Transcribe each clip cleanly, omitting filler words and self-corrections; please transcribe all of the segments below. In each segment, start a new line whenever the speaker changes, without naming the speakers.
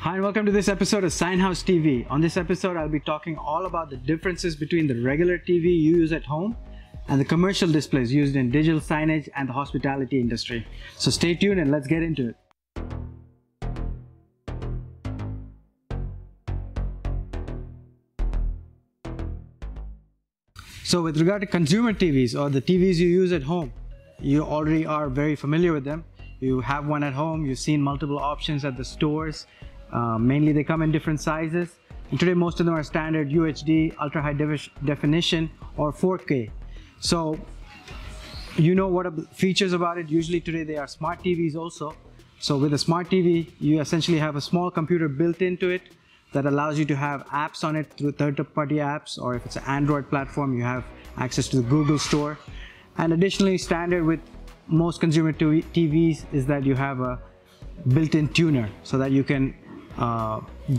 Hi and welcome to this episode of SIGNHOUSE TV. On this episode, I'll be talking all about the differences between the regular TV you use at home and the commercial displays used in digital signage and the hospitality industry. So stay tuned and let's get into it. So with regard to consumer TVs or the TVs you use at home, you already are very familiar with them. You have one at home, you've seen multiple options at the stores. Mainly they come in different sizes, and today most of them are standard UHD, ultra high definition or 4K. So you know what are the features about it. Usually today they are smart TVs also. So with a smart TV you essentially have a small computer built into it that allows you to have apps on it through third-party apps, or if it's an Android platform you have access to the Google Store. And additionally, standard with most consumer TVs is that you have a built-in tuner so that you can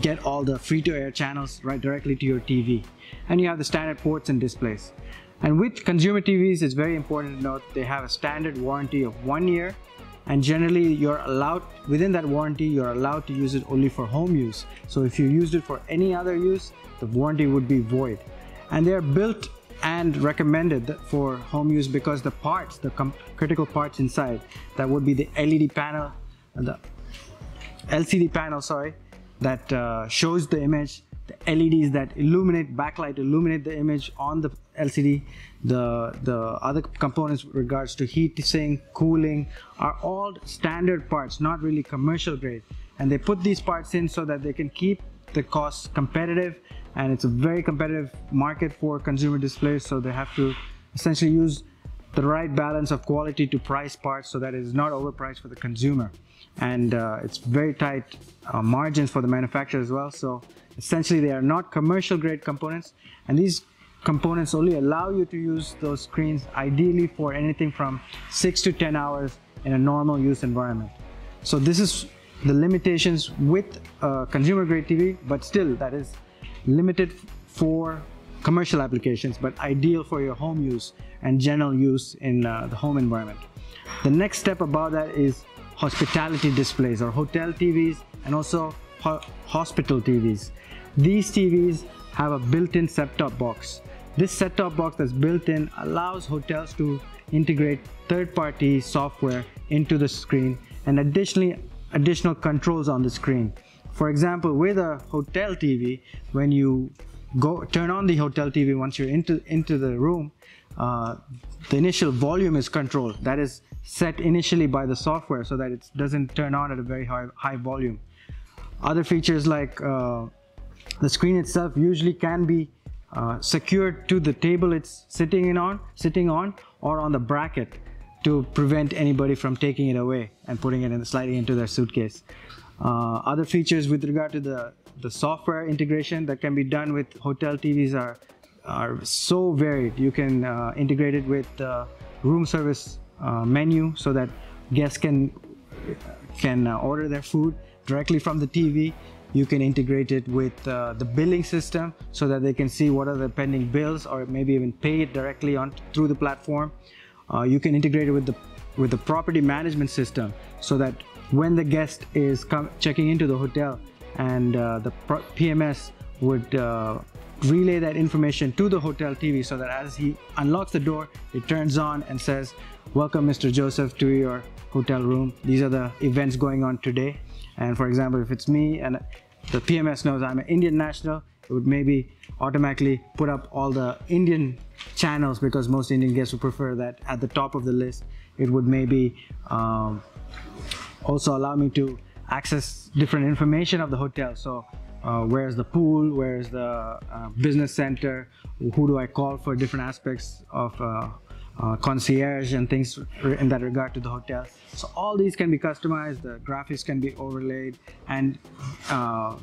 get all the free-to-air channels right directly to your TV. And you have the standard ports and displays. And with consumer TVs, it's very important to note they have a standard warranty of 1 year, and generally you're allowed, within that warranty, you're allowed to use it only for home use. So if you used it for any other use, the warranty would be void. And they are built and recommended for home use because the parts, the critical parts inside, that would be the LED panel, the LCD panel, that shows the image, the LEDs that backlight illuminate the image on the LCD, the other components with regards to heat sink, cooling, are all standard parts, not really commercial grade. And they put these parts in so that they can keep the costs competitive, and it's a very competitive market for consumer displays, so they have to essentially use the right balance of quality to price parts so that it is not overpriced for the consumer. And it's very tight margins for the manufacturer as well. So essentially they are not commercial grade components, and these components only allow you to use those screens ideally for anything from 6 to 10 hours in a normal use environment. So this is the limitations with consumer grade TV, but still that is limited for commercial applications, but ideal for your home use and general use in the home environment. The next step about that is hospitality displays or hotel TVs, and also hospital TVs. These TVs have a built-in set-top box. This set-top box that's built in allows hotels to integrate third-party software into the screen, and additional controls on the screen. For example, with a hotel TV, when you turn on the hotel TV, once you're into the room, the initial volume is controlled. That is set initially by the software so that it doesn't turn on at a very high volume. Other features like the screen itself usually can be secured to the table it's sitting on or on the bracket to prevent anybody from taking it away and putting it sliding into their suitcase. Other features with regard to the software integration that can be done with hotel TVs are so varied. You can integrate it with the room service menu so that guests can order their food directly from the TV. You can integrate it with the billing system so that they can see what are the pending bills, or maybe even pay it directly through the platform. You can integrate it with the property management system so that when the guest is checking into the hotel, and the PMS would relay that information to the hotel TV so that as he unlocks the door, it turns on and says, "Welcome Mr. Joseph to your hotel room. These are the events going on today." And for example, if it's me and the PMS knows I'm an Indian national, it would maybe automatically put up all the Indian channels, because most Indian guests would prefer that at the top of the list. It would maybe also allow me to access different information of the hotel. So where's the pool, where's the business center, who do I call for different aspects of concierge and things in that regard to the hotel. So all these can be customized, the graphics can be overlaid, and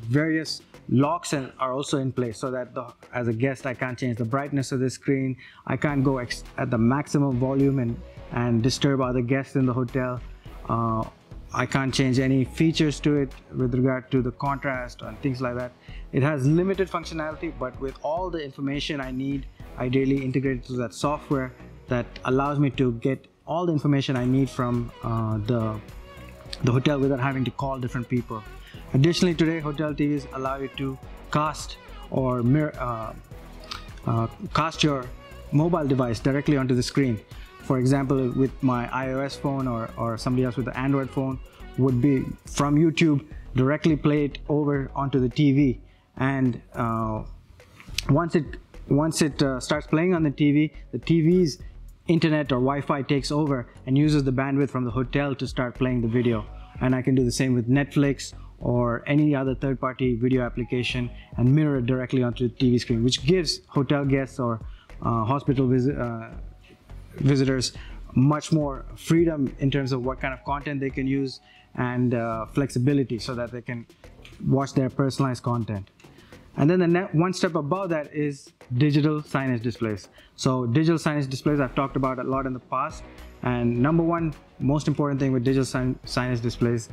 various locks are also in place so that as a guest I can't change the brightness of the screen, I can't go at the maximum volume and disturb other guests in the hotel. I can't change any features to it with regard to the contrast and things like that. It has limited functionality, but with all the information I need, ideally integrated to that software that allows me to get all the information I need from the hotel without having to call different people. Additionally, today hotel TVs allow you to cast or cast your mobile device directly onto the screen. For example, with my iOS phone or somebody else with an Android phone, would be from YouTube directly play it over onto the TV, and once it starts playing on the TV's internet or Wi-Fi takes over and uses the bandwidth from the hotel to start playing the video. And I can do the same with Netflix or any other third-party video application and mirror it directly onto the TV screen, which gives hotel guests or hospital visitors much more freedom in terms of what kind of content they can use, and flexibility so that they can watch their personalized content. And then the one step above that is digital signage displays. So digital signage displays I've talked about a lot in the past, and number one most important thing with digital signage displays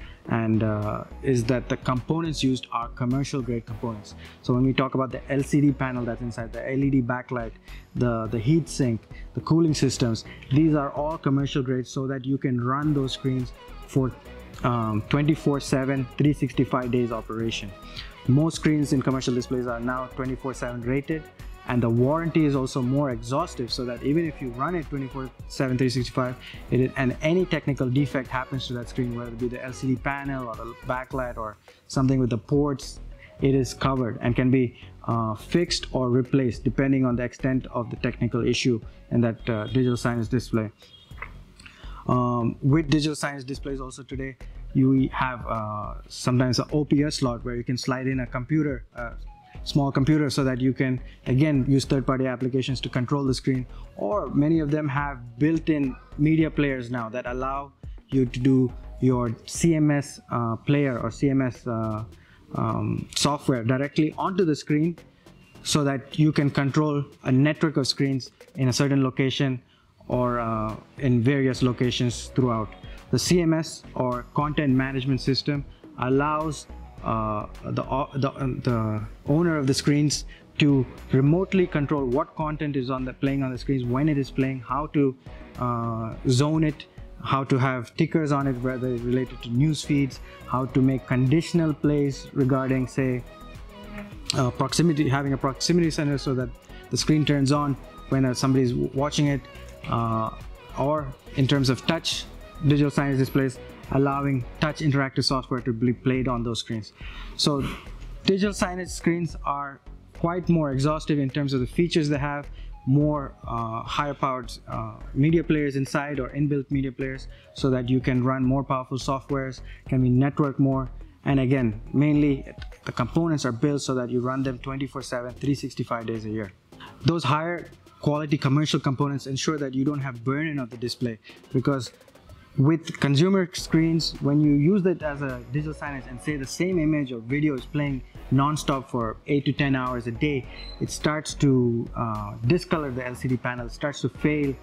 is that the components used are commercial grade components. So when we talk about the LCD panel that's inside, the LED backlight, the heat sink, the cooling systems, these are all commercial grade so that you can run those screens for 24/7, 365 days operation. Most screens in commercial displays are now 24/7 rated, and the warranty is also more exhaustive, so that even if you run it 24/7, 365, and any technical defect happens to that screen, whether it be the LCD panel or the backlight or something with the ports, it is covered and can be fixed or replaced depending on the extent of the technical issue in that digital signage display. With digital signage displays also today, you have sometimes an OPS slot where you can slide in a computer, small computer, so that you can again use third-party applications to control the screen. Or many of them have built-in media players now that allow you to do your CMS player or CMS software directly onto the screen, so that you can control a network of screens in a certain location or in various locations throughout. The CMS or content management system allows the owner of the screens to remotely control what content is playing on the screens, when it is playing, how to zone it, how to have tickers on it, whether it's related to news feeds, how to make conditional plays regarding, say, proximity, having a proximity center so that the screen turns on when somebody's watching it, or in terms of touch digital signage displays, allowing touch interactive software to be played on those screens. So digital signage screens are quite more exhaustive in terms of the features they have, more higher powered media players inside or inbuilt media players, so that you can run more powerful softwares, can be networked more, and again, mainly the components are built so that you run them 24/7, 365 days a year. Those higher quality commercial components ensure that you don't have burn-in of the display, because with consumer screens, when you use it as a digital signage and say the same image or video is playing non-stop for 8 to 10 hours a day, it starts to discolor the LCD panel, it starts to fail,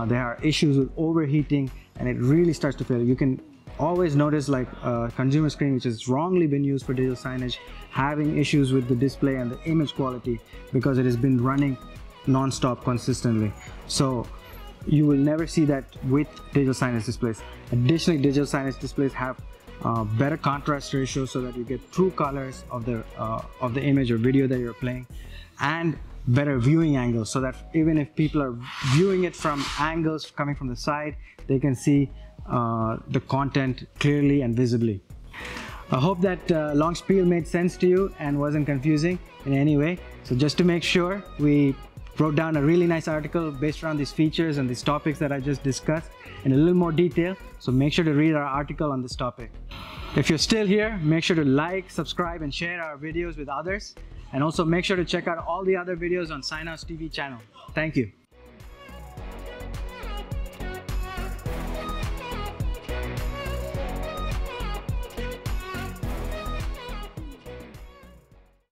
there are issues with overheating, and it really starts to fail. You can always notice like a consumer screen which has wrongly been used for digital signage having issues with the display and the image quality because it has been running non-stop consistently. So you will never see that with digital signage displays. Additionally, digital signage displays have better contrast ratio so that you get true colors of the image or video that you're playing, and better viewing angles, so that even if people are viewing it from angles coming from the side, they can see the content clearly and visibly. I hope that long spiel made sense to you and wasn't confusing in any way. So just to make sure, we wrote down a really nice article based around these features and these topics that I just discussed in a little more detail. So make sure to read our article on this topic. If you're still here, make sure to like, subscribe, and share our videos with others. And also make sure to check out all the other videos on SIGNHOUSE TV channel. Thank you.